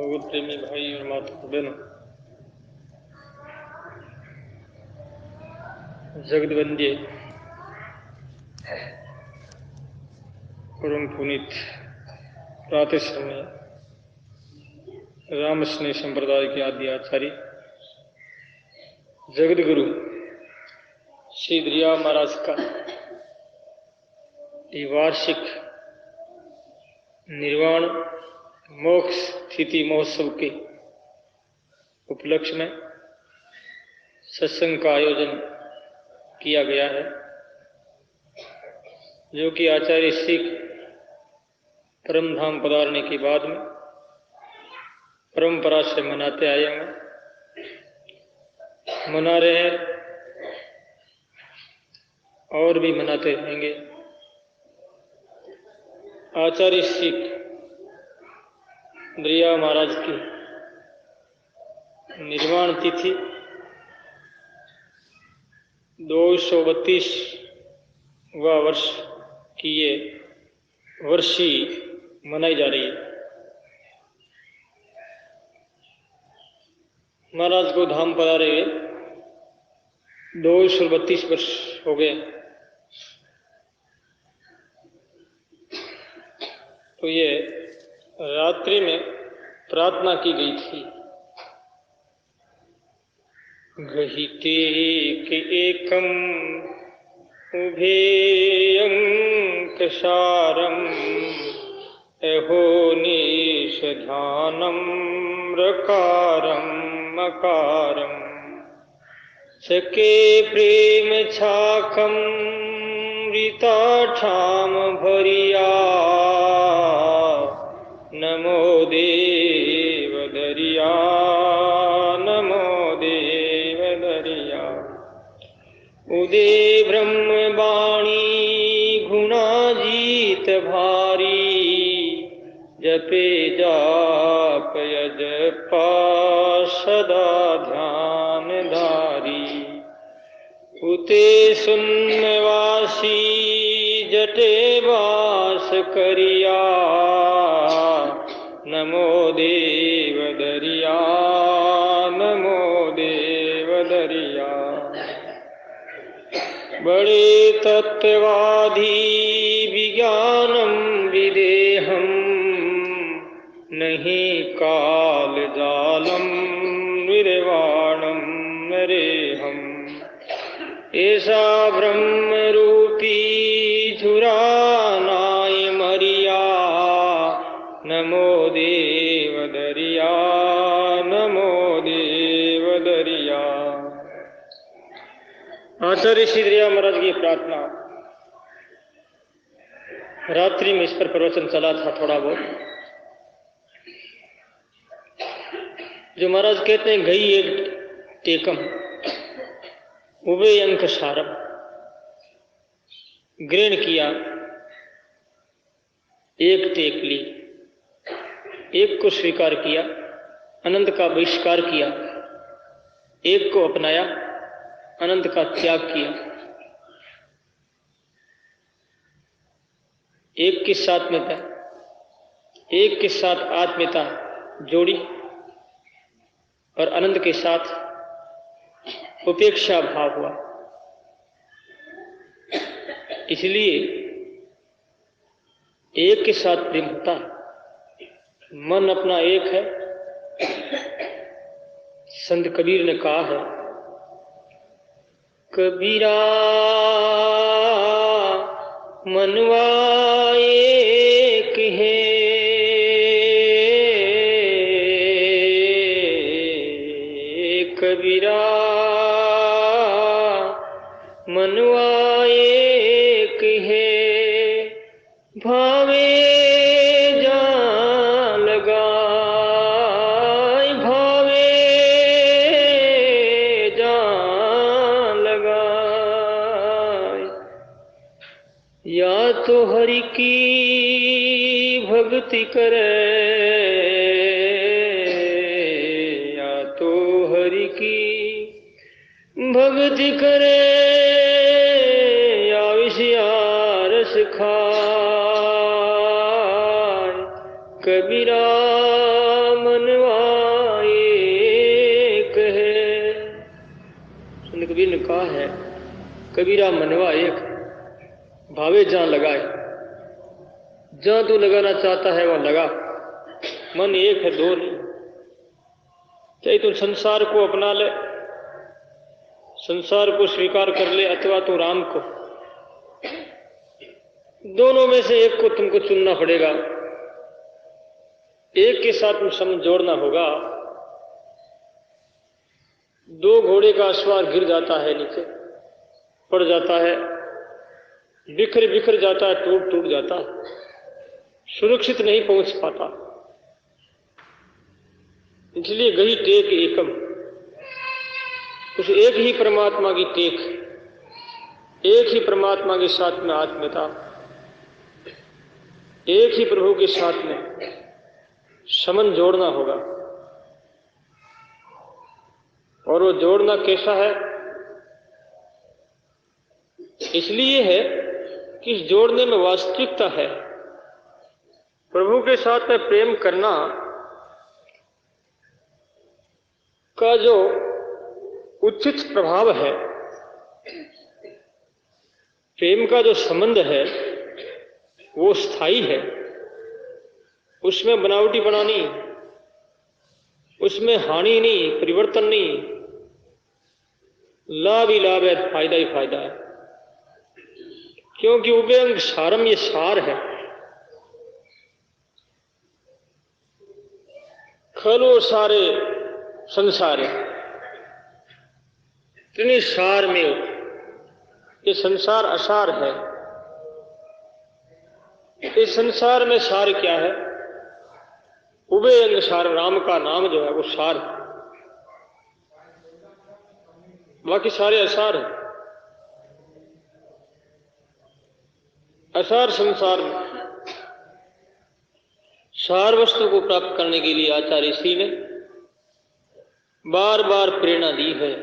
भगवत प्रेमी भाई और माता बहनों, जगदवंद्य परम पुनीत प्रातः समय रामस्नेह संप्रदाय के आदि आचार्य जगत गुरु श्री दरिया महाराज का वार्षिक निर्वाण मोक्ष स्थिति महोत्सव के उपलक्ष्य में सत्संग का आयोजन किया गया है, जो कि आचार्य श्री परम धाम पधारने के बाद में परंपरा से मनाते आए हैं, मना रहे हैं और भी मनाते रहेंगे। आचार्य श्री दरिया महाराज की निर्वाण तिथि 232वां वर्ष की ये वर्षी मनाई जा रही है। महाराज को धाम पधारे हुए 232 वर्ष हो गए। तो ये रात्रि में प्रार्थना की गई थी, गहिते के एकम उभेयंकसारम अहोनीश ध्यानम रकारम मकारम सके प्रेम छाखम रीताठाम भरिया नमो देव दरिया नमो देव दरिया उदे ब्रह्म बाणी गुणाजीत भारी जपे जाप यजपा सदा ध्यान धारी उते सुन्नवासी जटे वास करिया नमो देव दरिया नमो देव दरिया बड़े तत्वाधि विज्ञानम विदेहम नहीं काल जालम निर्वाणम नरेहम ऐसा ब्रह्म रूपी झुरानाय मरिया नमो देव दरिया नमो देव दरिया। आचार्य श्री दरिया महाराज की प्रार्थना रात्रि में इस पर प्रवचन चला था थोड़ा बहुत, जो महाराज कहते हैं गई एक टेकम उभे अंक सारम, ग्रहण किया, एक टेक ली, एक को स्वीकार किया, अनंत का बहिष्कार किया, एक को अपनाया, अनंत का त्याग किया, एक के साथ आत्मीयता, एक के साथ आत्मीयता जोड़ी और अनंत के साथ उपेक्षा भाव हुआ। इसलिए एक के साथ प्रेम होता है। मन अपना एक है। संत कबीर ने कहा है, कबीरा मनवा एक है, कबीरा मनवा एक है, भावे जान लगाए, भावे जान लगाए, या तो हरि की भक्ति करे, या तो हरि की भक्ति करे, या विषयारस खाए, कबीरा मनवा एक है। सुन कबीर ने कहा है, कबीरा मनवा एक, भावे जहां लगाए, जहां तू लगाना चाहता है वहां लगा। मन एक है, दो नहीं। चाहे तू संसार को अपना ले, संसार को स्वीकार कर ले, अथवा तू राम को, दोनों में से एक को तुमको चुनना पड़ेगा। एक के साथ में सम जोड़ना होगा। दो घोड़े का सवार गिर जाता है, नीचे पड़ जाता है, बिखर बिखर जाता है, टूट टूट जाता है, सुरक्षित नहीं पहुंच पाता। इसलिए गही टेक एकम, उस एक ही परमात्मा की टेक, एक ही परमात्मा के साथ में आत्मीयता, एक ही प्रभु के साथ में समन जोड़ना होगा। और वो जोड़ना कैसा है? इसलिए है कि इस जोड़ने में वास्तविकता है। प्रभु के साथ में प्रेम करना का जो उचित प्रभाव है, प्रेम का जो संबंध है वो स्थायी है। उसमें बनावटी बना नहीं, उसमें हानि नहीं, परिवर्तन नहीं, लाभ ही लाभ है, फायदा ही फायदा है। क्योंकि उभयंग सारम, ये सार है। खलो सारे संसार है, इतनी सार में ये संसार असार है। इस संसार में सार क्या है? उभयंग सार, राम का नाम जो है वो सार है, बाकी सारे असार है। असार संसार में सार वस्तु को प्राप्त करने के लिए आचार्य ऋषि ने बार बार प्रेरणा दी है।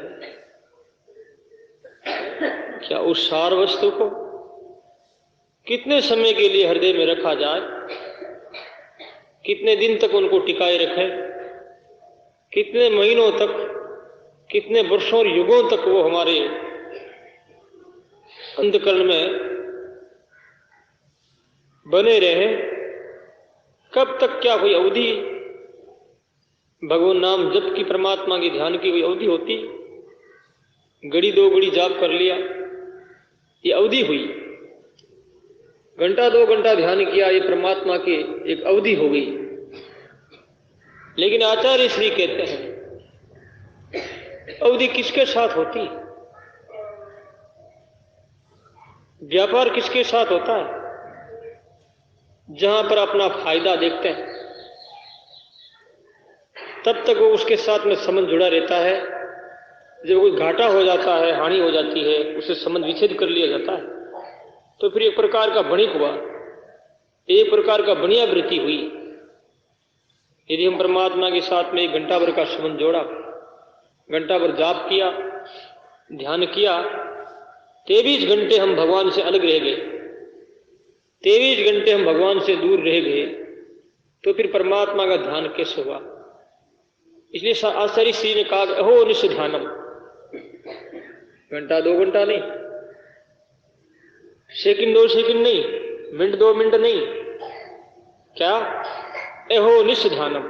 क्या उस सार वस्तु को कितने समय के लिए हृदय में रखा जाए, कितने दिन तक उनको टिकाए रखें, कितने महीनों तक, कितने वर्षों और युगों तक वो हमारे अंतःकरण में बने रहे? कब तक? क्या कोई अवधि भगवान नाम जप की, परमात्मा के ध्यान की कोई अवधि होती? घड़ी दो घड़ी जाप कर लिया, ये अवधि हुई। घंटा दो घंटा ध्यान किया, ये परमात्मा की एक अवधि हो गई। लेकिन आचार्य श्री कहते हैं अवधि किसके साथ होती? व्यापार किसके साथ होता है? जहां पर अपना फायदा देखते हैं तब तक वो उसके साथ में संबंध जुड़ा रहता है। जब कोई घाटा हो जाता है, हानि हो जाती है, उसे संबंध विच्छेद कर लिया जाता है, तो फिर एक प्रकार का भणिक हुआ, एक प्रकार का बनिया वृत्ति हुई। यदि हम परमात्मा के साथ में 1 घंटा भर का संबंध जोड़ा, घंटा भर जाप किया, ध्यान किया, 23 घंटे हम भगवान से अलग रह गए, 23 घंटे हम भगवान से दूर रह गए, तो फिर परमात्मा का ध्यान कैसे हुआ? इसलिए आचार्य श्री ने कहा अहो निष्ध्यानम, घंटा 2 घंटा नहीं, सेकंड 2 सेकंड नहीं, मिनट 2 मिनट नहीं, क्या? अहो निष्ध्यानम।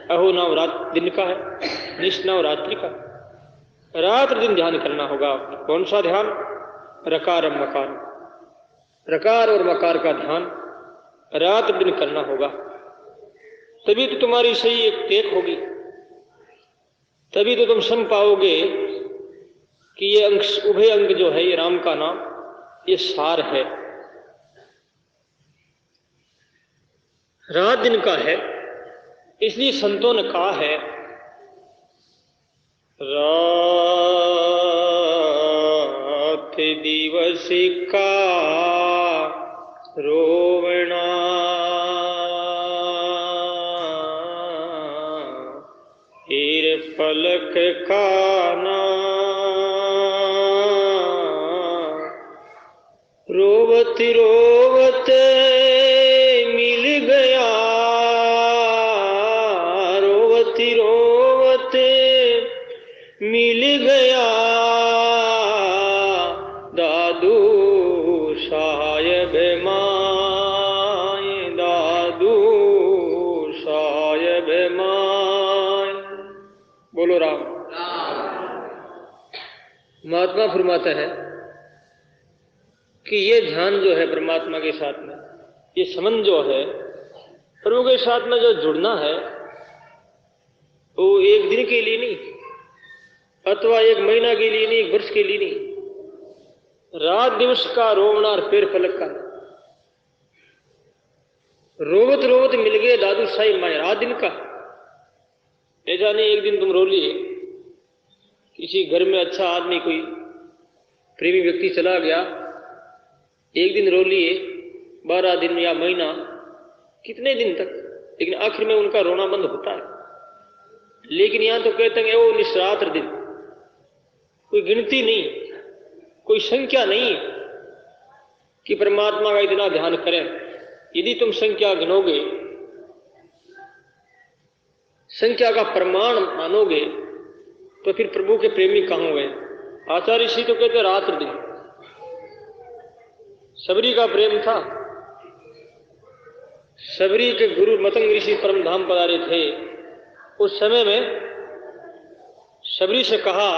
अहो नाम रात दिन का है, निश नाम रात्रि का। रात्र दिन ध्यान करना होगा। कौन सा ध्यान? रकार मकार, रकार और मकार का ध्यान रात दिन करना होगा। तभी तो तुम्हारी सही एक टेक होगी, तभी तो तुम सम पाओगे कि ये अंग, उभय अंग जो है, ये राम का नाम, ये सार है, रात दिन का है। इसलिए संतों ने कहा है रात दिवस का रोवना, हीर पलक का ना, रोवत रोवत मिल गया महात्मा फरमाता है कि ये ध्यान जो है परमात्मा के साथ में, ये संबंध जो है प्रभु के साथ में जो जुड़ना है, वो एक दिन के लिए नहीं, अथवा एक महीना के लिए नहीं, एक वर्ष के लिए नहीं, रात दिवस का रोवना और पैर पलक का। रोवत रोवत मिल गए दादू साहिब माए रात दिन का। ऐसा नहीं एक दिन तुम रो लिए, किसी घर में अच्छा आदमी कोई प्रेमी व्यक्ति चला गया, एक दिन रो लिए, 12 दिन या महीना, कितने दिन तक, लेकिन आखिर में उनका रोना बंद होता है। लेकिन यहां तो कहते हैं वो निस्रात्र दिन, कोई गिनती नहीं, कोई संख्या नहीं कि परमात्मा का इतना ध्यान करें। यदि तुम संख्या गिनोगे, संख्या का प्रमाण मानोगे, तो फिर प्रभु के प्रेमी कहां हुए। आचार्य ऋषि तो कहते रात्र दिन। सबरी का प्रेम था। सबरी के गुरु मतंग ऋषि परम धाम पधारे थे। उस समय में सबरी से कहा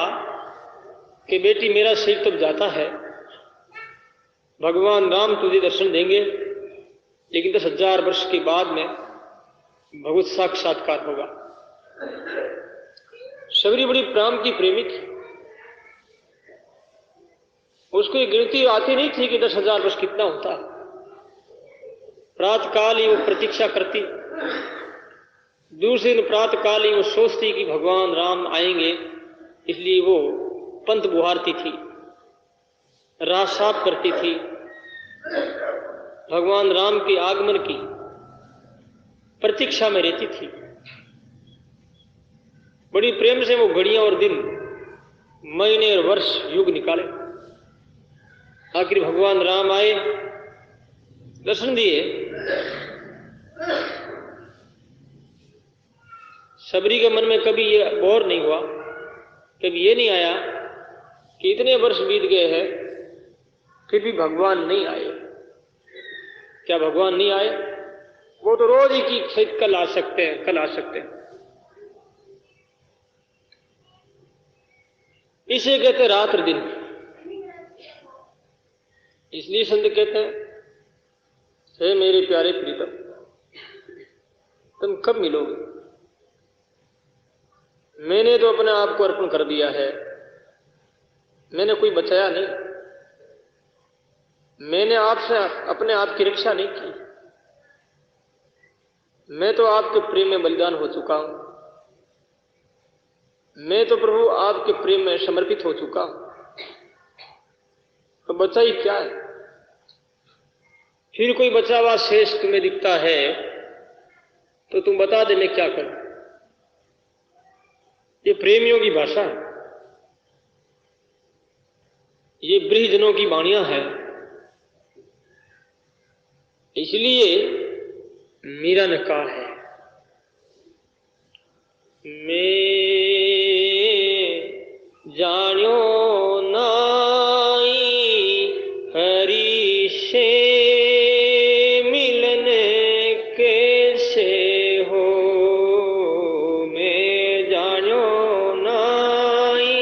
कि बेटी मेरा शरीर तब जाता है, भगवान राम तुझे दर्शन देंगे, लेकिन 10,000 वर्ष के बाद में भगवत साक्षात्कार होगा। सबरी बड़ी प्राण की प्रेमी थी। उसको ये गिनती आती नहीं थी कि 10,000 वर्ष कितना होता है। प्रातः काल ही वो प्रतीक्षा करती, दूसरे दिन प्रातः काल ही वो सोचती कि भगवान राम आएंगे, इसलिए वो पंथ बुहारती थी, राह साफ करती थी, भगवान राम के आगमन की प्रतीक्षा में रहती थी। बड़ी प्रेम से वो घड़ियां और दिन, महीने और वर्ष, युग निकाले। आखिर भगवान राम आए, दर्शन दिए। सबरी के मन में कभी ये बोर नहीं हुआ, कभी ये नहीं आया कि इतने वर्ष बीत गए हैं फिर भी भगवान नहीं आए। क्या भगवान नहीं आए? वो तो रोज ही की खेत कल आ सकते हैं, कल आ सकते हैं। इसे कहते रात्र दिन। इसलिए संत कहते हैं, हे मेरे प्यारे प्रीतम, तुम कब मिलोगे? मैंने तो अपने आप को अर्पण कर दिया है, मैंने कोई बचाया नहीं, मैंने आपसे अपने आप की रक्षा नहीं की, मैं तो आपके प्रेम में बलिदान हो चुका हूं, मैं तो प्रभु आपके प्रेम में समर्पित हो चुका हूं, तो बचा ही क्या है? फिर कोई बचा हुआ शेष तुम्हें दिखता है तो तुम बता दे मैं क्या करूं। ये प्रेमियों की भाषा है, ये ब्रजजनों की वाणियां हैं। इसलिए मीरा ने कहा है, मैं जान्यो नाई हरि से मिलन कैसे हो, मैं जान्यो नाई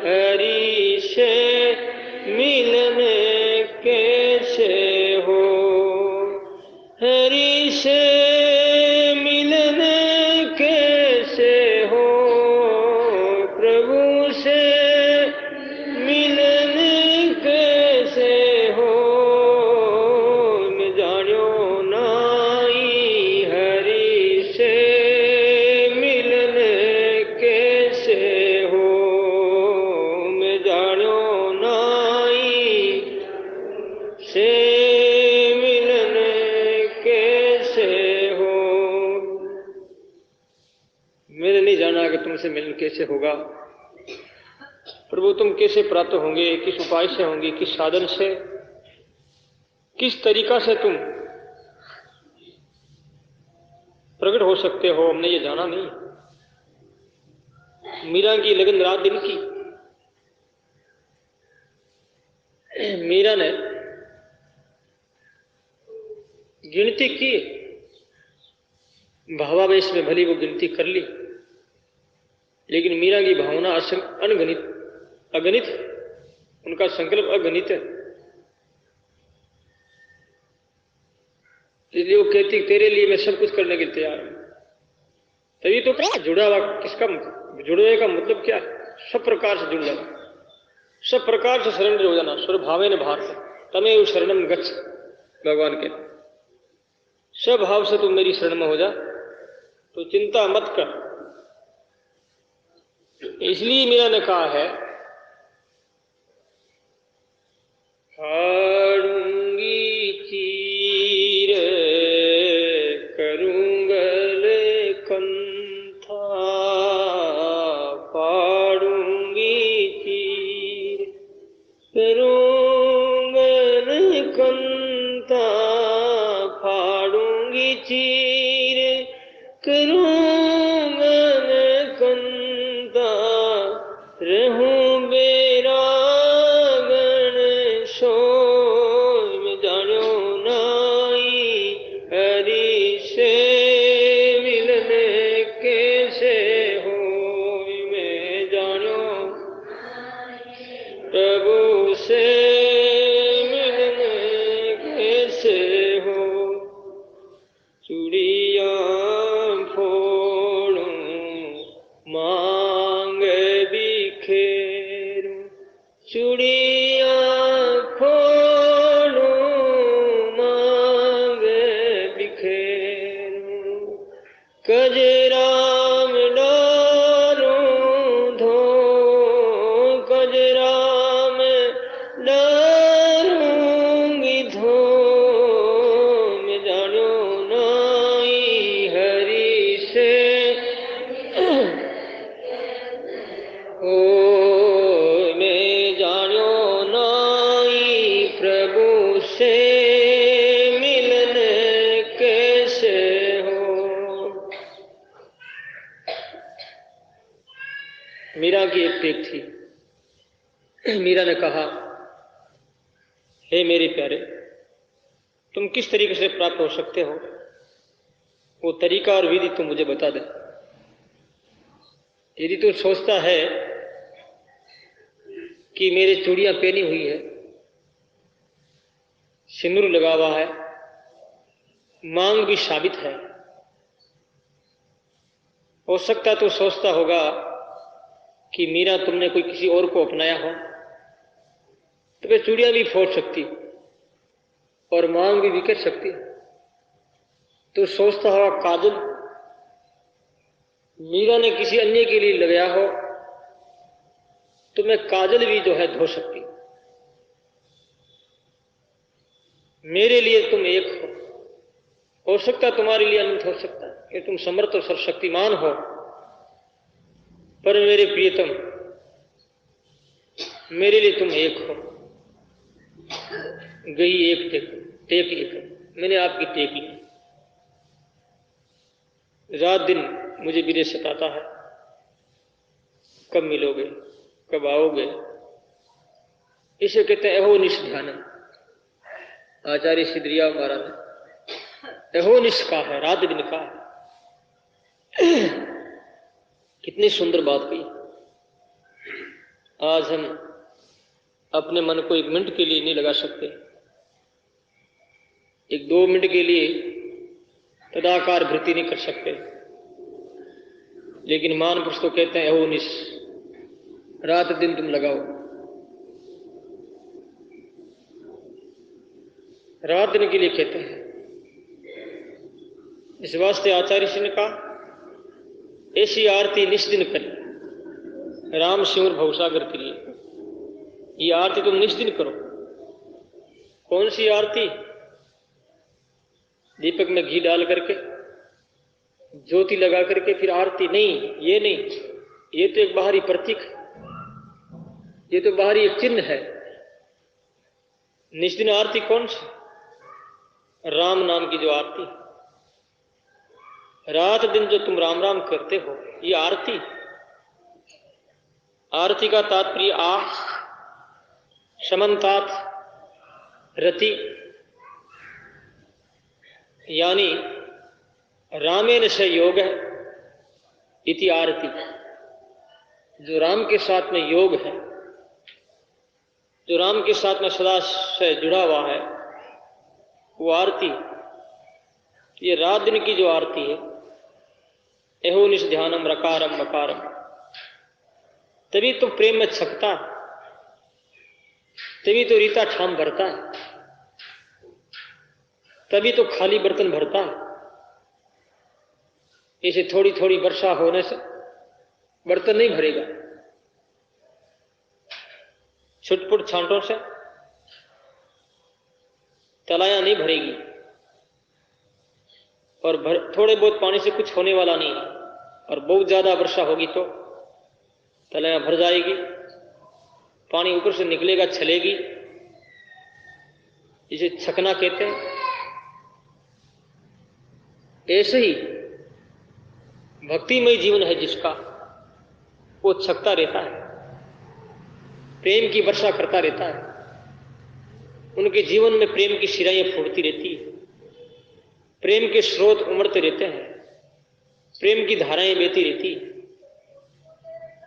हरि से मिलन कैसे हो, हरि से मिलन कैसे हो, प्रभु से मिलन कैसे हो, मैं जान्यो नाई हरि से मिलन कैसे हो, मैं जान्यो नाई से मिलन कैसे हो। मैंने नहीं जाना कि तुमसे मिलन कैसे होगा। प्रभु तुम कैसे प्राप्त होंगे, किस उपाय से होंगे, किस साधन से, किस तरीका से तुम प्रकट हो सकते हो, हमने ये जाना नहीं। मीरा की लगन रात दिन की। मीरा ने गिनती की, भावावेश में भली वो गिनती कर ली, लेकिन मीरा की भावना अनगणित अगणित, उनका संकल्प अगणित है। इसलिए वो कहती तेरे लिए मैं सब कुछ करने के लिए तैयार हूं। तभी तो जुड़ा हुआ, किसका जुड़ने का मतलब क्या है? सब प्रकार से जुड़ जाना, सब प्रकार से सरेंडर हो जाना। स्वभावेन भारत तमेव शरणम गच्छ, भगवान के सब भाव से तुम मेरी शरण में हो जा, तो चिंता मत कर। इसलिए मीरा ने कहा है, फाड़ूंगी चीर करूंगल कंथा, फाड़ूंगी चीर करूंगल कंथा, फाड़ूंगी चीर करूंगल कंथा, रहूं बेरा मीरा ने कहा, हे मेरे प्यारे, तुम किस तरीके से प्राप्त हो सकते हो, वो तरीका और विधि तुम मुझे बता दे। यदि तू सोचता है कि मेरे चूड़ियां पहनी हुई है, सिंदूर लगा हुआ है, मांग भी साबित है, हो सकता तो सोचता होगा कि मीरा तुमने कोई किसी और को अपनाया हो, तो वे चूड़ियां भी फोड़ सकती और मांग भी बिखर सकती। तो सोचता होगा काजल मीरा ने किसी अन्य के लिए लगाया हो, तो मैं काजल भी जो है धो सकती। मेरे लिए तुम एक हो सकता तुम्हारे लिए अनंत हो सकता है कि तुम समर्थ और सर्वशक्तिमान हो, पर मेरे प्रियतम मेरे लिए तुम एक हो। गई एक टेक एक, मैंने आपकी टेक ली। रात दिन मुझे विरह सताता है, कब मिलोगे, कब आओगे। इसे कहते हैं अहोनिश ध्यान। आचार्य सिद्धरिया महाराज ने अहोनिश कहा है, रात दिन कहा है। कितनी सुंदर बात कही। आज हम अपने मन को एक मिनट के लिए नहीं लगा सकते, एक 2 मिनट के लिए तदाकार वृत्ति नहीं कर सकते, लेकिन महापुरुष तो कहते हैं अहोनिश, रात दिन तुम लगाओ। रात दिन के लिए कहते हैं। इस वास्ते आचार्य जी ने कहा, ऐसी आरती निष्दिन कर राम सिमर भवसागर के लिए। ये आरती तुम निष्दिन करो। कौन सी आरती? दीपक में घी डाल करके, ज्योति लगा करके फिर आरती नहीं, ये नहीं, ये तो एक बाहरी प्रतीक है, ये तो बाहरी एक चिन्ह है। निष्दिन आरती कौन सी? राम नाम की जो आरती, रात दिन जो तुम राम राम करते हो, ये आरती। आरती का तात्पर्य आ समन्तात रति, यानी रामेण से योग है इति आरती। जो राम के साथ में योग है जो राम के साथ में सदा से जुड़ा हुआ है, वो आरती, ये रात दिन की जो आरती है, एहो निश ध्यानम रकारम मकारम, तभी तो प्रेम में छकता है, तभी तो रीता ठाम भरता है, तभी तो खाली बर्तन भरता है। इसे थोड़ी थोड़ी वर्षा होने से बर्तन नहीं भरेगा, छुटपुट छांटों से तलाया नहीं भरेगी, और थोड़े बहुत पानी से कुछ होने वाला नहीं है, और बहुत ज्यादा वर्षा होगी तो तलाया भर जाएगी, पानी ऊपर से निकलेगा, छलेगी, इसे छकना कहते हैं। ऐसे ही भक्तिमय जीवन है जिसका, वो छकता रहता है, प्रेम की वर्षा करता रहता है, उनके जीवन में प्रेम की शिराएं फूटती रहती है, प्रेम के स्रोत उमड़ते रहते हैं, प्रेम की धाराएं बहती रहती है,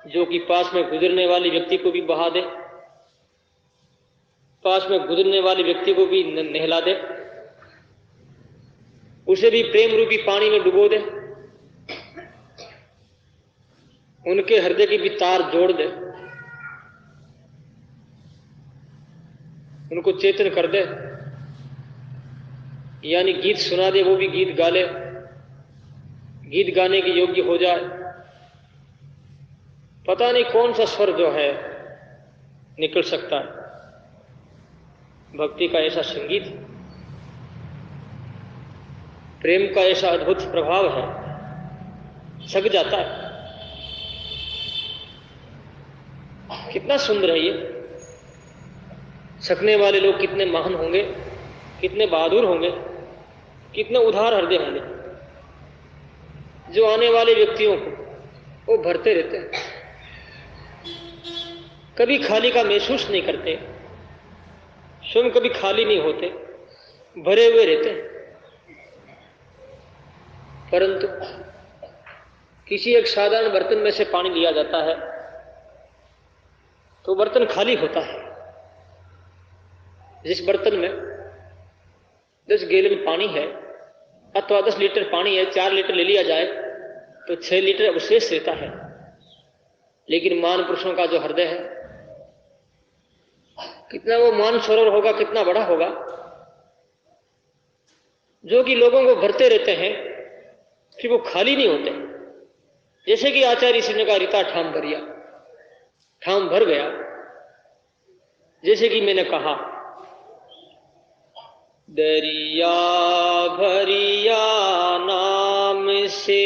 जो कि पास में गुजरने वाले व्यक्ति को भी बहा दे, पास में गुजरने वाले व्यक्ति को भी नहला दे, उसे भी प्रेम रूपी पानी में डुबो दे, उनके हृदय की भी तार जोड़ दे, उनको चेतन कर दे, यानी गीत सुना दे, वो भी गीत गा ले, गीत गाने के योग्य हो जाए। पता नहीं कौन सा स्वर जो है निकल सकता है, भक्ति का ऐसा संगीत, प्रेम का ऐसा अद्भुत प्रभाव है, छक जाता है। कितना सुंदर है ये, छकने वाले लोग कितने महान होंगे, कितने बहादुर होंगे, कितने उदार हृदय होंगे, जो आने वाले व्यक्तियों को वो भरते रहते हैं, कभी खाली का महसूस नहीं करते, स्वयं कभी खाली नहीं होते, भरे हुए रहते हैं। परंतु किसी एक साधारण बर्तन में से पानी लिया जाता है तो बर्तन खाली होता है। जिस बर्तन में 10 गैलन पानी है अथवा 10 लीटर पानी है, 4 लीटर ले लिया जाए तो 6 लीटर अवशेष रहता है। लेकिन महान पुरुषों का जो हृदय है, कितना वो मान सरोवर होगा, कितना बड़ा होगा, जो कि लोगों को भरते रहते हैं, फिर वो खाली नहीं होते। जैसे कि आचार्य श्री ने कहा, रीता ठाम भरिया, ठाम भर गया। जैसे कि मैंने कहा, दरिया भरिया नाम से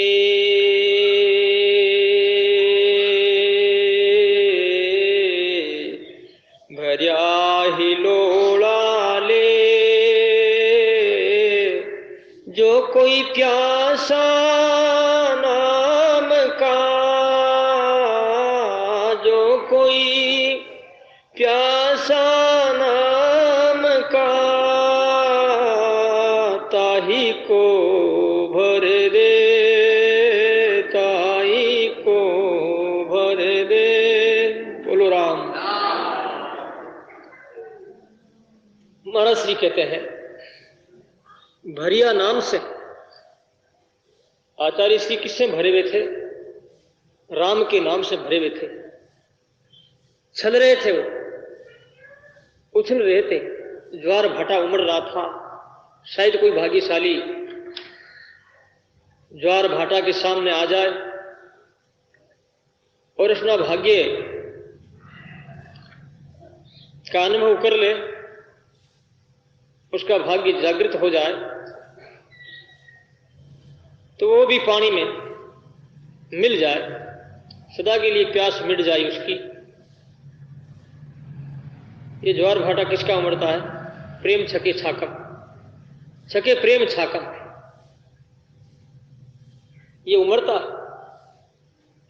भरिया ही लोड़ा ले, जो कोई प्यासा नाम का, जो कोई प्यासा नाम का, ताही को भर दे, ताही को भर दे। बोलो राम। महाराज श्री कहते हैं, भरिया नाम से आचार्य श्री किससे भरे हुए थे? राम के नाम से भरे हुए थे। चल रहे थे, वो उछल रहे थे, ज्वार भाटा उमड़ रहा था। शायद कोई भाग्यशाली ज्वार भाटा के सामने आ जाए और अपना भाग्य का अनुभव कर ले, उसका भाग्य जागृत हो जाए, तो वो भी पानी में मिल जाए, सदा के लिए प्यास मिट जाए उसकी। ये ज्वार भाटा किसका उमड़ता है? प्रेम छके छाकम, छके प्रेम छाकम, ये उमड़ता,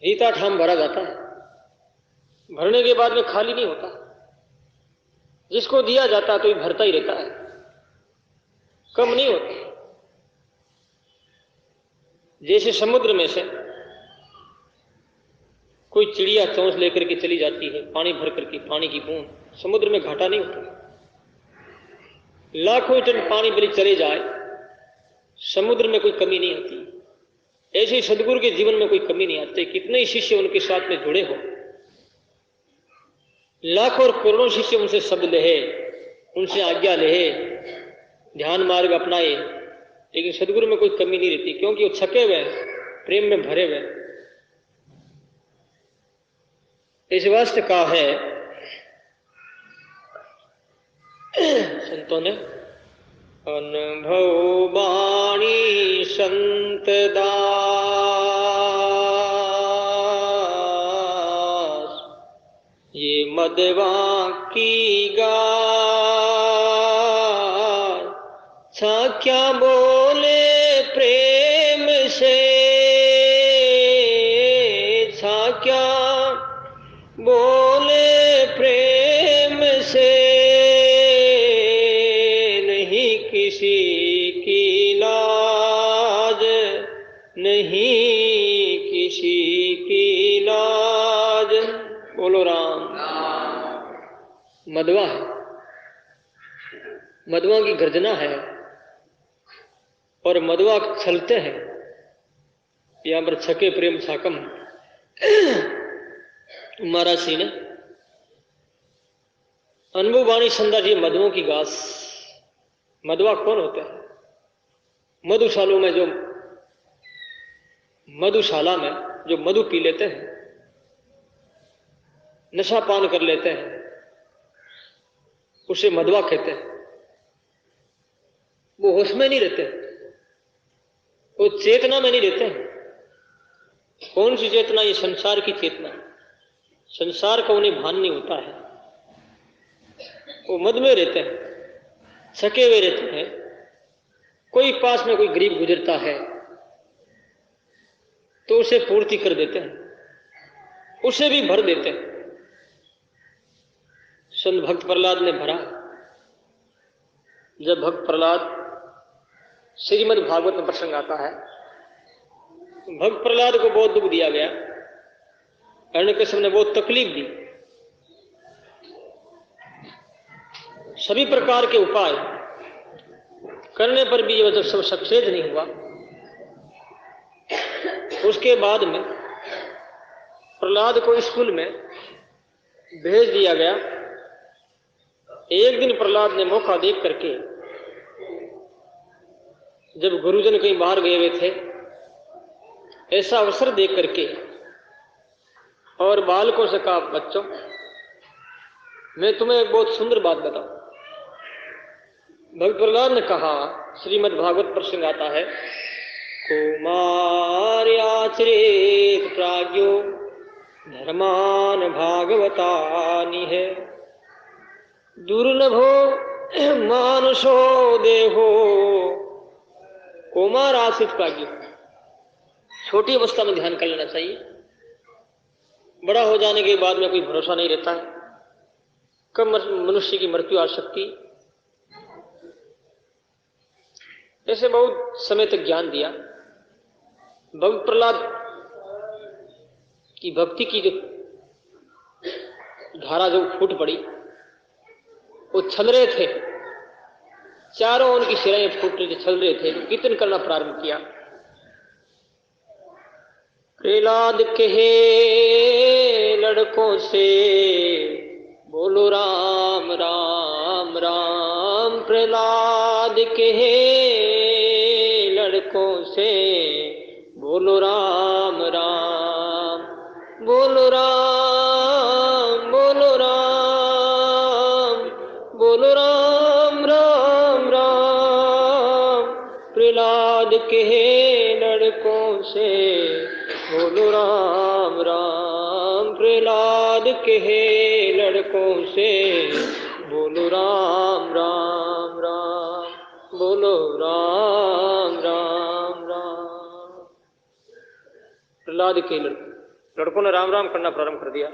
रीता ठाम भरा जाता है। भरने के बाद में खाली नहीं होता, जिसको दिया जाता है तो ये भरता ही रहता है, कम नहीं होता। जैसे समुद्र में से कोई चिड़िया चोंच लेकर के चली जाती है, पानी भर करके, पानी की बूंद, समुद्र में घाटा नहीं होता। लाखों टन पानी भले चले जाए, समुद्र में कोई कमी नहीं आती। ऐसे ही सदगुरु के जीवन में कोई कमी नहीं आती। कितने ही शिष्य उनके साथ में जुड़े हो, लाखों और करोड़ों शिष्य उनसे शब्द ले, उनसे आज्ञा ले, ध्यान मार्ग अपनाए, लेकिन सदगुरु में कोई कमी नहीं रहती, क्योंकि वो छके हुए, प्रेम में भरे हुए। इस वास्ते कहा है संतों ने, अनुभव बाणी संत दास, ये मदवा की गाय, छा क्या बोले प्रेम से, छा क्या बोले प्रेम से, नहीं किसी की लाज, नहीं किसी की लाज। बोलो राम। मदवा है, मदवा की गर्जना है, और मदवा छलते हैं। यहां पर छके प्रेम साकम महाराज सिंह ने अनुभव वाणी संदा जी, मधुओं की घास। मदवा कौन होता है? मधुशालों में जो, मधुशाला में जो मधु पी लेते हैं, नशा पान कर लेते हैं, उसे मदवा कहते हैं। वो होश में नहीं रहते, वो चेतना में नहीं रहते हैं। कौन सी चेतना? ये संसार की चेतना। संसार का उन्हें भान नहीं होता है। वो मद में रहते हैं, छके हुए रहते हैं। कोई पास में कोई गरीब गुजरता है तो उसे पूर्ति कर देते हैं, उसे भी भर देते हैं। संत भक्त प्रहलाद ने भरा। जब भक्त प्रहलाद, श्रीमद् भागवत में प्रसंग आता है, भक्त प्रहलाद को बहुत दुख दिया गया। हिरण्यकश्यप ने बहुत तकलीफ दी। सभी प्रकार के उपाय करने पर भी ये सब सक्सेस नहीं हुआ। उसके बाद में प्रहलाद को स्कूल में भेज दिया गया। एक दिन प्रहलाद ने मौका देख करके, जब गुरुजन कहीं बाहर गए हुए थे, ऐसा अवसर देख करके और बालकों से कहा, बच्चों मैं तुम्हें एक बहुत सुंदर बात बताऊं। भक्त प्रहलाद ने कहा, श्रीमद् भागवत प्रसंग आता है, कुमार्याचरेत प्राज्ञो धर्मान भागवतानि है, दुर्लभो मानुषो देहो। कुमार आश्रित प्राज्ञ, छोटी अवस्था में ध्यान कर लेना चाहिए। बड़ा हो जाने के बाद में कोई भरोसा नहीं रहता है, कब मनुष्य की मृत्यु आ सकती। ऐसे बहुत समय तक ज्ञान दिया। भक्त प्रहलाद की भक्ति की जो धारा जो फूट पड़ी, वो छल रहे थे, चारों उनकी सिराएं फूट रही थी, छल रहे थे। तो कीर्तन करना प्रारंभ किया। प्रहलाद कहे लड़कों से, बोलो राम राम राम। प्रहलाद कहे लड़कों से, बोलो राम राम। बोलो राम, बोलो राम, बोलो राम राम राम। प्रहलाद कहे लड़कों से, बोलो राम राम। प्रहलाद कहे लड़कों से, बोलो राम राम राम। बोलो राम राम राम। प्रहलाद के लड़कों ने राम राम करना प्रारंभ कर दिया।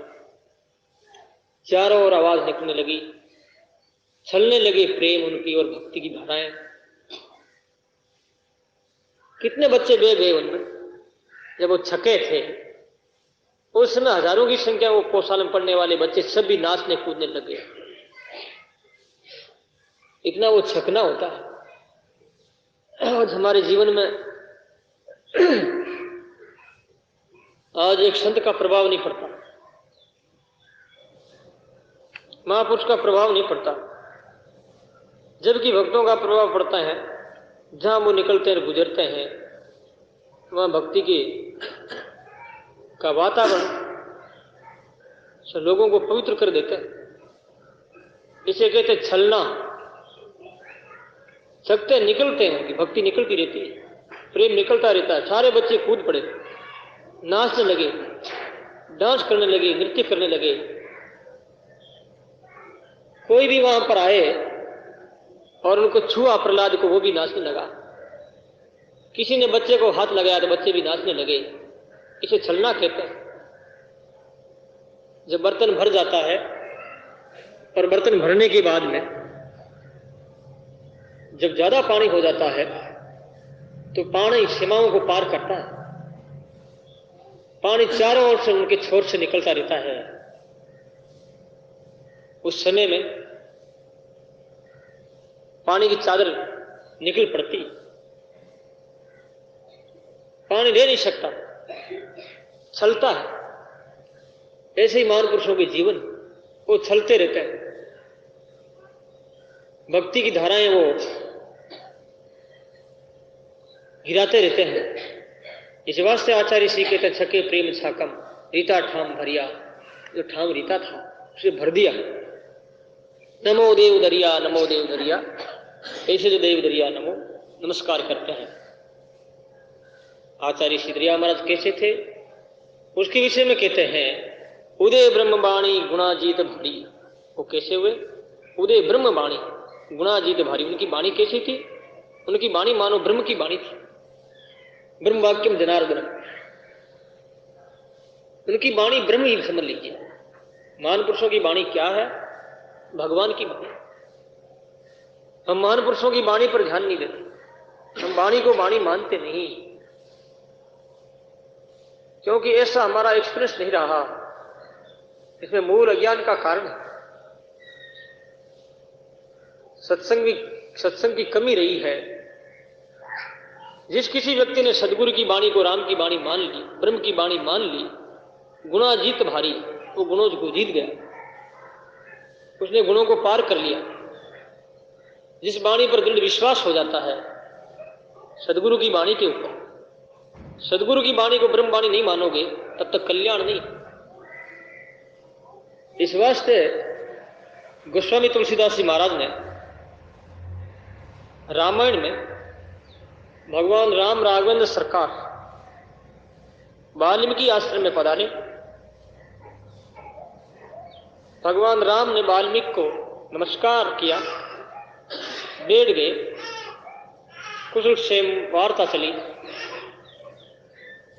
चारों ओर आवाज निकलने लगी, छलने लगे प्रेम उनकी और भक्ति की धाराएं। कितने बच्चे बह गए उनमें। जब वो छके थे, उस समय हजारों की संख्या वो पौशाल में पढ़ने वाले बच्चे सब भी नाचने कूदने लगे। इतना वो छकना होता है। आज हमारे जीवन में आज एक संत का प्रभाव नहीं पड़ता, महापुरुष का प्रभाव नहीं पड़ता, जबकि भक्तों का प्रभाव पड़ता है। जहां वो निकलते हैं गुजरते हैं वहां भक्ति की का वातावरण लोगों को पवित्र कर देता है। इसे कहते छलना। छकते निकलते हैं कि भक्ति निकलती रहती है, प्रेम निकलता रहता है। सारे बच्चे कूद पड़े, नाचने लगे, डांस करने लगे, नृत्य करने लगे। कोई भी वहां पर आए और उनको छुआ प्रहलाद को, वो भी नाचने लगा। किसी ने बच्चे को हाथ लगाया तो बच्चे भी नाचने लगे। इसे छलना कहते हैं। जब बर्तन भर जाता है, पर बर्तन भरने के बाद में जब ज्यादा पानी हो जाता है तो पानी सीमाओं को पार करता है। पानी चारों ओर से उनके छोर से निकलता रहता है। उस समय में पानी की चादर निकल पड़ती, पानी ले नहीं सकता, छलता है। ऐसे ही महापुरुषों के जीवन वो छलते रहते हैं। भक्ति की धाराएं वो गिराते रहते हैं। इस वास्ते आचार्य श्री कहते छके प्रेम छाकम रीता ठाम भरिया। जो ठाम रीता था उसे भर दिया। नमो देव दरिया, नमो देव दरिया। ऐसे जो देव दरिया नमो नमस्कार करते हैं। आचार्य श्री दरिया महाराज कैसे थे उसके विषय में कहते हैं उदय ब्रह्म बाणी गुणाजीत भारी। वो कैसे हुए? उदय ब्रह्म बाणी गुणाजीत भारी। उनकी वाणी कैसी थी? उनकी वाणी मानो ब्रह्म की वाणी थी। ब्रह्म वाक्यम जनार्दन। उनकी वाणी ब्रह्म ही समझ लीजिए। महान पुरुषों की वाणी क्या है? भगवान की वाणी। हम महान पुरुषों की वाणी पर ध्यान नहीं देते, हम वाणी को वाणी मानते नहीं, क्योंकि ऐसा हमारा एक्सपीरियंस नहीं रहा। इसमें मूल अज्ञान का कारण सत्संग की कमी रही है। जिस किसी व्यक्ति ने सदगुरु की वाणी को राम की वाणी मान ली, ब्रह्म की वाणी मान ली, गुणाजीत भारी, वो गुणों को जीत गया, उसने गुणों को पार कर लिया। जिस वाणी पर दृढ़ विश्वास हो जाता है सदगुरु की वाणी के ऊपर, सदगुरु की वाणी को ब्रह्म वाणी नहीं मानोगे तब तक कल्याण नहीं। इस वास्ते गोस्वामी तुलसीदास जी महाराज ने रामायण में भगवान राम राघवेंद्र सरकार वाल्मीकि आश्रम में पधारे। भगवान राम ने वाल्मीकि को नमस्कार किया, बैठ गए, कुशल क्षेम वार्ता चली।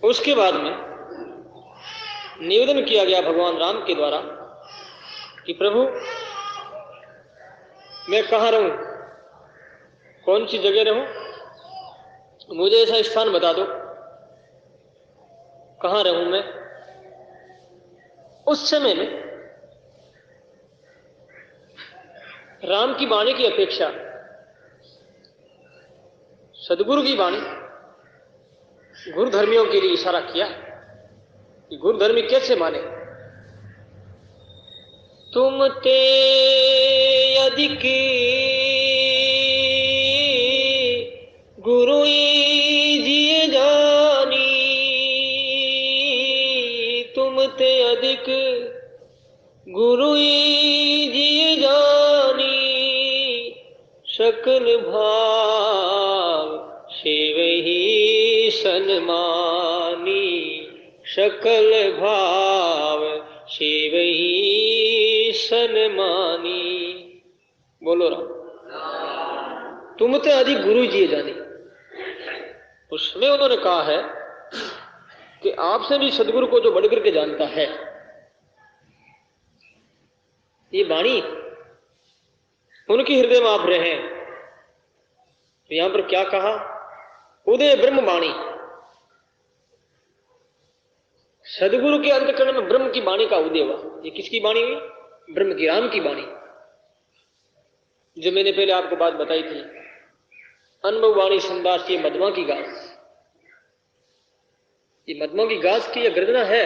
उसके बाद में निवेदन किया गया भगवान राम के द्वारा कि प्रभु मैं कहाँ रहूं, कौन सी जगह रहूं, मुझे ऐसा स्थान बता दो, कहां रहूं मैं। उस समय में राम की वाणी की अपेक्षा सदगुरु की वाणी गुरु धर्मियों के लिए इशारा किया कि गुरु धर्मी कैसे माने। तुम ते अधिक गुरु जिए जानी, तुम ते अधिक गुरु जिए जानी, सकल भाव सेवही सन्मानी, सकल भाव सेवही सन्मानी। बोलो राम। तुम ते अधिक गुरु जिए जानी। उसमें उन्होंने कहा है कि आपसे भी सदगुरु को जो बढ़ करके जानता है, ये वाणी उनके हृदय में आप रहे। तो यहां पर क्या कहा? उदय ब्रह्म वाणी, सदगुरु के अंतःकरण में ब्रह्म की वाणी का उदय हुआ। ये किसकी वाणी हुई? ब्रह्म की, राम की वाणी। जो मैंने पहले आपको बात बताई थी, अनुभव वाणी संदास, ये मदमा की घास, ये मदमा की घास की यह गर्जना है।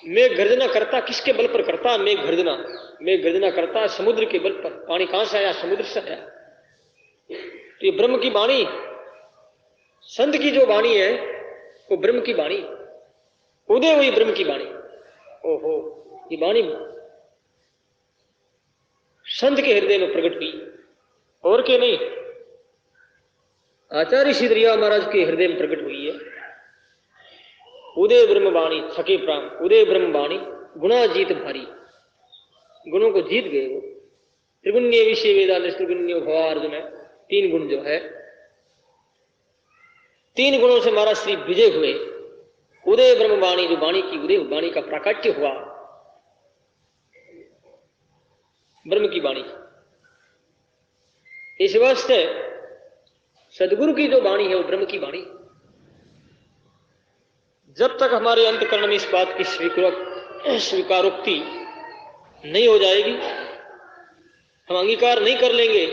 मैं गर्जना करता किसके बल पर करता? मैं गर्जना करता समुद्र के बल पर। पानी कहां से आया? समुद्र से आया। तो ये ब्रह्म की वाणी, संत की जो वाणी है वो ब्रह्म की वाणी, उदय हुई ब्रह्म की वाणी। ओहो, ये वाणी संत के हृदय में प्रकट हुई, और के नहीं, आचार्य सिद्धरिया महाराज के हृदय में प्रकट हुई है। उदय ब्रह्म वाणी थके प्राण, उदय ब्रह्म वाणी गुणा जीत भारी। गुणों को जीत गए वो। त्रिगुण्य विषय वेदांत त्रिगुण्य भवार्जुन है, 3 गुण जो है, 3 गुणों से महाराज श्री विजय हुए। उदय ब्रह्म वाणी, जो वाणी की उदय वाणी का प्राकट्य हुआ, ब्रह्म की वाणी। इस वास्ते सदगुरु की जो वाणी है वो ब्रह्म की वाणी। जब तक हमारे अंतःकरण में इस बात की स्वीकारोक्ति नहीं हो जाएगी, हम अंगीकार नहीं कर लेंगे,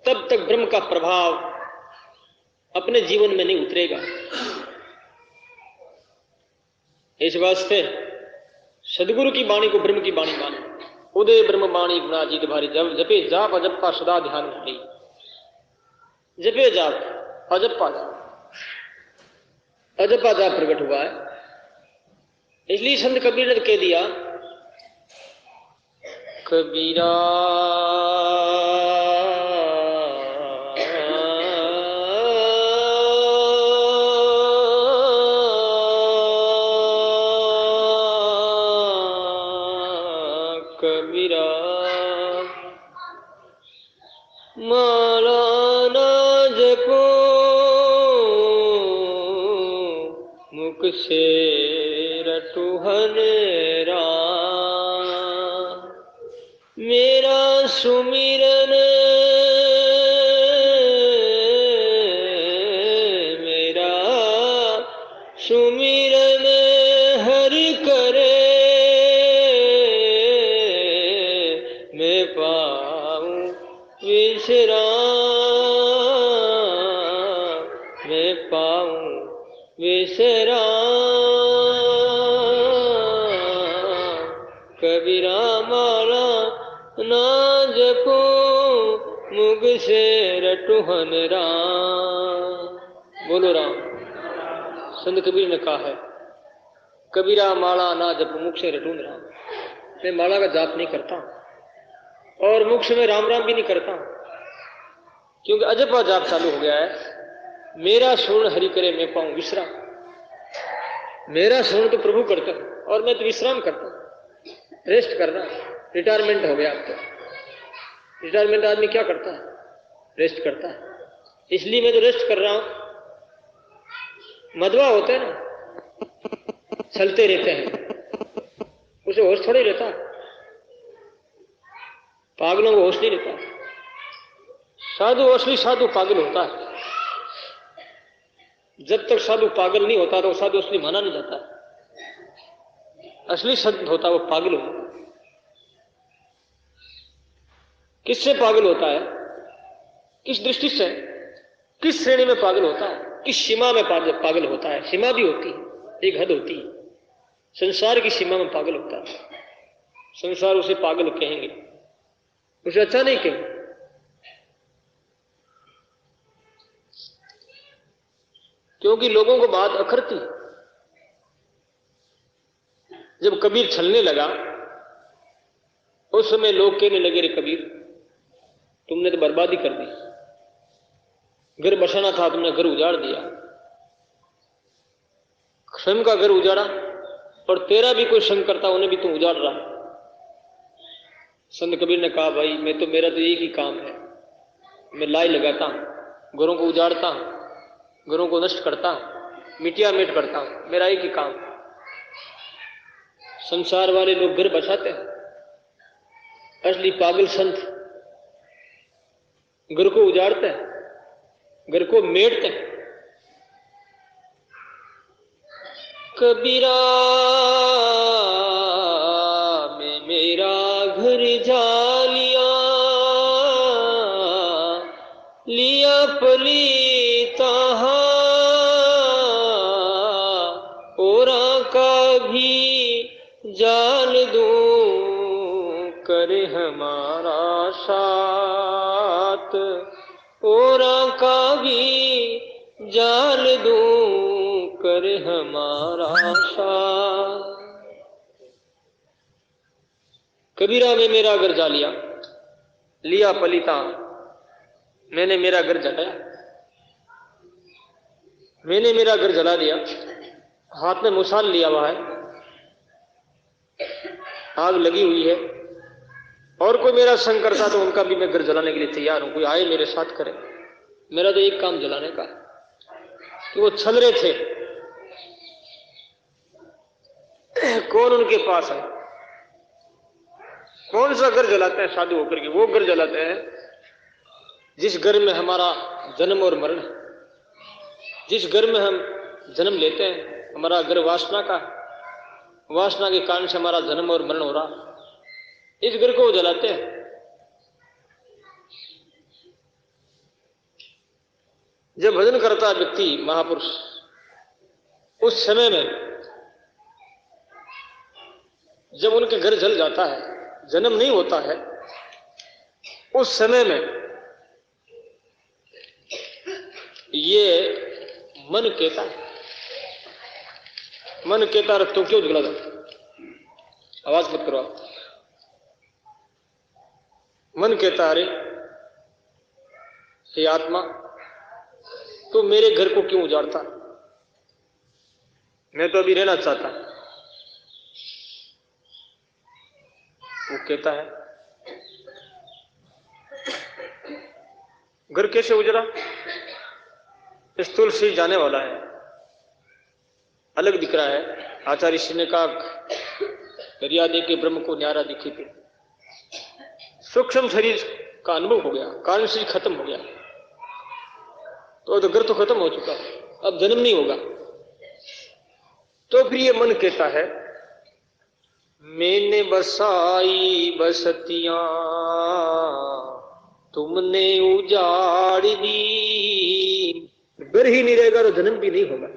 तब तक ब्रह्म का प्रभाव अपने जीवन में नहीं उतरेगा। इस वास्ते सदगुरु की वाणी को ब्रह्म की वाणी माने। उदय ब्रह्म वाणी गुणा जीत भारी, जब जपे जाप अजप्पा सदा ध्यान भारी। जपे जाप अजप्पा जाप, अजप्पा जाप प्रकट हुआ है। इसलिए संत कबीर ने कह दिया, कबीरा कबीरा माला ना जपो मुख से रटुहन राम। मेरा सुमिरन मेरा सुमिरन हरि करे, मैं पाऊं विश्राम, मैं पाऊं विश्राम। कबीरा माला ना जपो मुख से रटुहन राम। बोलो राम। संत कबीर ने कहा है, कबीरा माला ना जपो मुख से रटुहन राम। मैं माला का जाप नहीं करता और मुख से मैं राम राम भी नहीं करता, क्योंकि अजपा जाप चालू हो गया है। मेरा स्वर्ण हरि करे, मैं पाऊं विश्राम। मेरा स्वर्ण तो प्रभु करता है और मैं तो विश्राम करता हूं, रेस्ट करना। रिटायरमेंट हो गया अब तो। रिटायरमेंट आदमी क्या करता है? रेस्ट करता है। इसलिए मैं तो रेस्ट कर रहा हूं। मधवा होते हैं ना, चलते रहते हैं, उसे होश थोड़ी रहता है। पागलों को होश नहीं रहता। साधु, असली साधु पागल होता है। जब तक साधु पागल नहीं होता तो साधु असली माना नहीं जाता। असली संत होता वो पागल होता। किससे पागल होता है? किस दृष्टि से, किस श्रेणी में पागल होता है, किस सीमा में पागल होता है? सीमा भी होती है, एक हद होती है। संसार की सीमा में पागल होता है। संसार उसे पागल कहेंगे, उसे अच्छा नहीं कहेंगे। क्योंकि लोगों को बात अखरती। जब कबीर छलने लगा उस समय लोग कहने लगे, रे कबीर तुमने तो बर्बादी कर दी। घर बसाना था, तुमने घर उजाड़ दिया। स्वयं का घर उजाड़ा और तेरा भी कोई संग करता उन्हें भी तुम उजाड़ रहा। संत कबीर ने कहा, भाई मैं तो, मेरा तो एक ही काम है, मैं लाई लगाता हूं, घरों को उजाड़ता हूं, घरों को नष्ट करता हूं, मिटिया मिट करता हूं, मेरा एक ही काम। संसार वाले लोग घर बसाते हैं, असली पागल संत घर को उजाड़ते हैं, घर को मेटते हैं। कबीरा में मेरा घर जा लिया, लिया पलीता औरा का भी जान दूं करे हमारा साथ, औरा का भी जान दूं करे हमारा साथ। कबीरा में मेरा घर जा लिया, लिया पलीता मैंने मेरा घर जलाया, मैंने मेरा घर जला दिया। हाथ में मुसाल लिया हुआ है, आग लगी हुई है, और कोई मेरा संग करता तो उनका भी मैं घर जलाने के लिए तैयार हूं। कोई आए मेरे साथ करे, मेरा तो एक काम जलाने का। कि वो छल रहे थे, कौन उनके पास है, कौन सा घर जलाते हैं साधु होकर के? वो घर जलाते हैं जिस घर में हमारा जन्म और मरण है, जिस घर में हम जन्म लेते हैं। हमारा घर वासना का, वासना के कारण से हमारा जन्म और मरण हो रहा, इस घर को वो जलाते हैं। जब भजन करता है व्यक्ति महापुरुष, उस समय में जब उनके घर जल जाता है, जन्म नहीं होता है, उस समय में ये मन कहता है, मन कहता है तो क्यों जला जाता? आवाज मत करो आप। मन कहता है, अरे हे आत्मा, तो मेरे घर को क्यों उजाड़ता? मैं तो अभी रहना चाहता। वो कहता है, घर कैसे उजड़ा? स्थूल से जाने वाला है, अलग दिख रहा है। आचार्य ऋषि ने कहा, दरिया दे के ब्रह्म को न्यारा दिखी थी। सूक्ष्म शरीर का अनुभव हो गया, कारण शरीर खत्म हो गया, तो घर तो खत्म हो चुका, अब जन्म नहीं होगा। तो फिर ये मन कहता है, मैंने बसाई बसतियां तुमने उजाड़ दी। घर ही नहीं रहेगा तो जन्म भी नहीं होगा,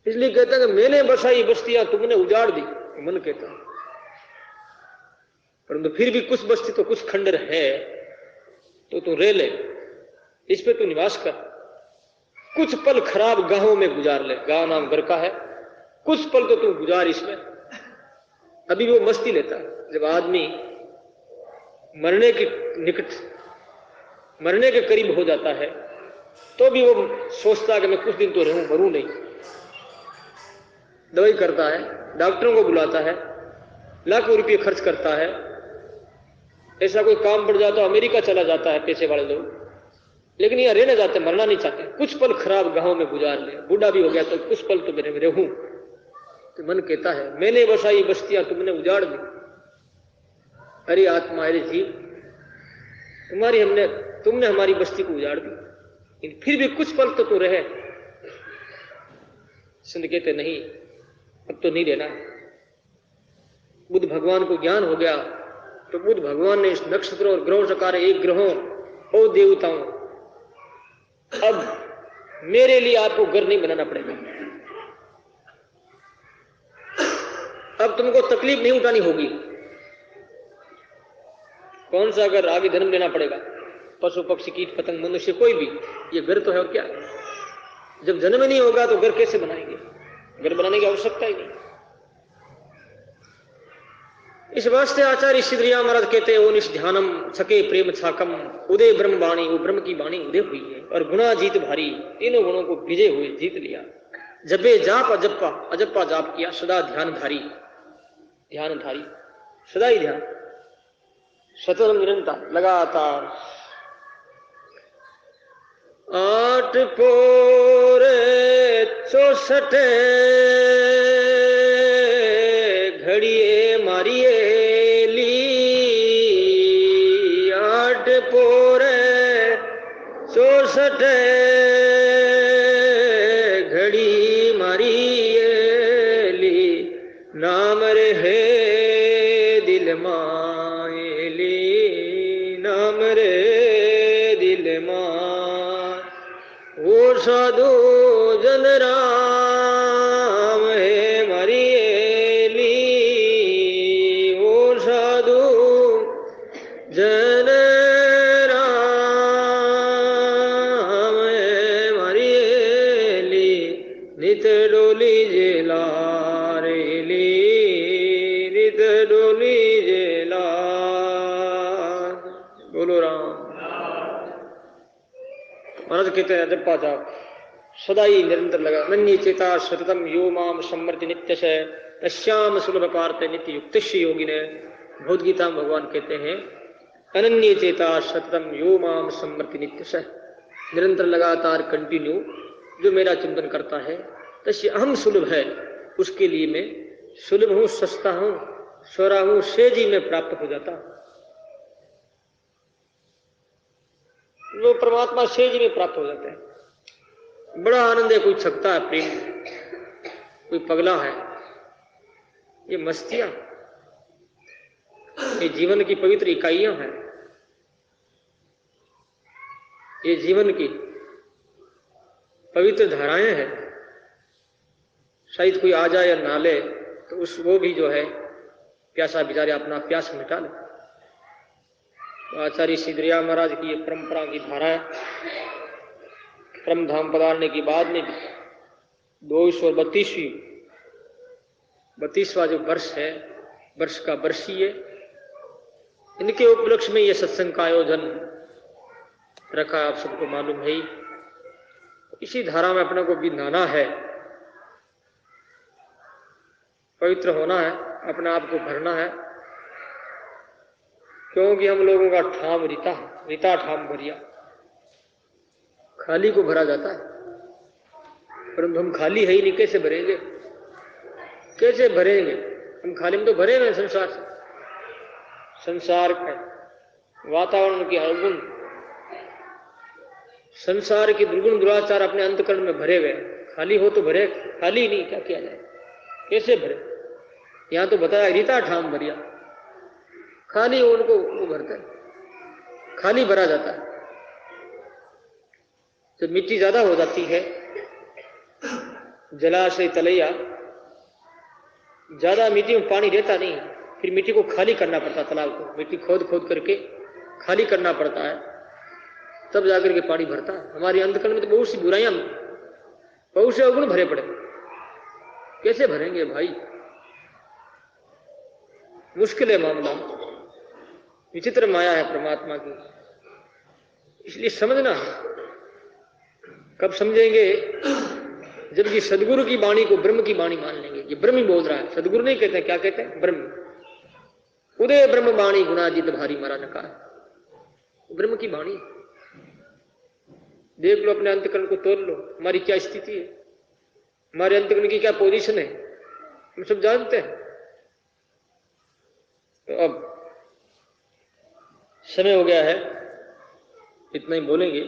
इसलिए कहता है कि मैंने बसाई बस्तियां तुमने उजाड़ दी। मन कहता है, परंतु फिर भी कुछ बस्ती तो कुछ खंडर है, तो तू रह ले, इस पे तू निवास कर। कुछ पल खराब गांवों में गुजार ले, गांव नाम घर का है, कुछ पल तो तू गुजार इसमें। अभी वो मस्ती लेता है। जब आदमी मरने के निकट, मरने के करीब हो जाता है, तो भी वो सोचता है कि मैं कुछ दिन तो रहूं, मरूं नहीं। दवाई करता है, डॉक्टरों को बुलाता है, लाखों रुपये खर्च करता है। ऐसा कोई काम पड़ जाता है, अमेरिका चला जाता है पैसे वाले लोग, लेकिन यहां रहना चाहते, मरना नहीं चाहते। कुछ पल खराब गांव में गुजार ले, बूढ़ा भी हो गया तो कुछ पल तो मेरे रहूं। तो मन कहता है, मैंने बसाई बस्तियां तुमने उजाड़ दी। अरे आत्मा, अरे जीव, तुमने हमारी बस्ती को उजाड़ दी, फिर भी कुछ पल तो रहे। संत कहते नहीं, अब तो नहीं रहना। बुद्ध भगवान को ज्ञान हो गया, तो बुद्ध भगवान ने इस नक्षत्र और ग्रहों सकार एक ग्रहों और देवताओं, अब मेरे लिए आपको घर नहीं बनाना पड़ेगा, अब तुमको तकलीफ नहीं उठानी होगी। कौन सा घर? आगे जन्म लेना पड़ेगा, पशु पक्षी कीट पतंग मनुष्य कोई भी, ये घर तो है और क्या। जब जन्म नहीं होगा तो घर कैसे बनाएंगे? घर बनाने की आवश्यकता ही नहीं। इस वास्ते आचार्य सिद्धरिया महाराज कहते हैं, ओ निश ध्यानम सके प्रेम छाकम उदय ब्रह्म वाणी, वो ब्रह्म की वाणी उदय हुई है और गुणा जीत भारी, तीनों गुणों को विजय हुए, जीत लिया। जबे जाप अजप्पा, अजप्पा जाप किया, सदा ध्यानधारी, ध्यानधारी सदा ही ध्यान, सतत निरंतर लगातार। 8 पोर 64 घड़िए मारिए ली, 8 पोर 64 घड़ी मारिए साधु जन राम है मरियेली, ओ साधु जन राम है मरियेली, नित डोली जेला रेली, नित डोली जेला। बोलो राम। महाराज कहते हैं जपा जाप सदा ही निरंतर लगा। नन्य चेता सततम यो माम सम्मर्ति नित्य से तस्याम सुलभ पार्थ नित्य युक्त योगी ने। भगवद गीता में भगवान कहते हैं अनन्य चेता सततम यो माम सम्मर्ति नित्य से, निरंतर लगातार कंटिन्यू जो मेरा चिंतन करता है, तस्य अहम सुलभ है, उसके लिए मैं सुलभ हूं, सस्ता हूं, सोरा हूं, सेजी में प्राप्त हो जाता। वो परमात्मा सेज में प्राप्त हो जाते हैं। बड़ा आनंद है। कोई छकता है प्रेम, कोई पगला है, ये मस्तियां, ये जीवन की पवित्र इकाइयां हैं, ये जीवन की पवित्र धाराएं हैं। शायद कोई आ जाए या ना ले तो वो भी जो है प्यासा बेचारे अपना प्यास मिटा ले। आचार्य सिद्धरिया महाराज की ये परंपरा की धारा है। परम धाम पधारने के बाद में 232वां जो वर्ष है, वर्ष का वर्षी है, इनके उपलक्ष्य में ये सत्संग का आयोजन रखा, आप सबको मालूम है। इसी धारा में अपने को भी नहाना है, पवित्र होना है, अपने आप को भरना है, क्योंकि हम लोगों का ठाम रीता ठाम भरिया, खाली को भरा जाता है, परंतु हम खाली है ही नहीं। कैसे भरेंगे, कैसे भरेंगे? हम खाली में तो भरे हुए संसार से, संसार के वातावरण के अवगुण, संसार की दुर्गुण दुराचार अपने अंतकरण में भरे हुए। खाली हो तो भरे, खाली नहीं क्या किया जाए, कैसे भरे? यहां तो बताया रीता ठाम भरिया, खाली उनको वो भरता है, खाली भरा जाता है। जब मिट्टी ज्यादा हो जाती है, जलाशय तलैया ज्यादा मिट्टी में पानी रहता नहीं, फिर मिट्टी को खाली करना पड़ता, तालाब को मिट्टी खोद खोद करके खाली करना पड़ता है, तब जाकर के पानी भरता है। हमारी अंधकरण में तो बहुत सी बुराइयां, बहुत से अवगुण भरे पड़े, कैसे भरेंगे भाई? मुश्किल है मामला, विचित्र माया है परमात्मा की, इसलिए समझना है। कब समझेंगे? जबकि सदगुरु की वाणी को ब्रह्म की वाणी मान लेंगे। ये ब्रह्म ही बोल रहा है, सदगुरु नहीं कहते हैं। क्या कहते हैं? ब्रह्म। उदय ब्रह्म वाणी गुणाजित भारी मरा नका है, ब्रह्म की वाणी। देख लो अपने अंतकरण को, तोड़ लो, हमारी क्या स्थिति है, हमारे अंतकरण की क्या पोजीशन है, हम सब जानते हैं। तो अब समय हो गया है, इतना ही बोलेंगे।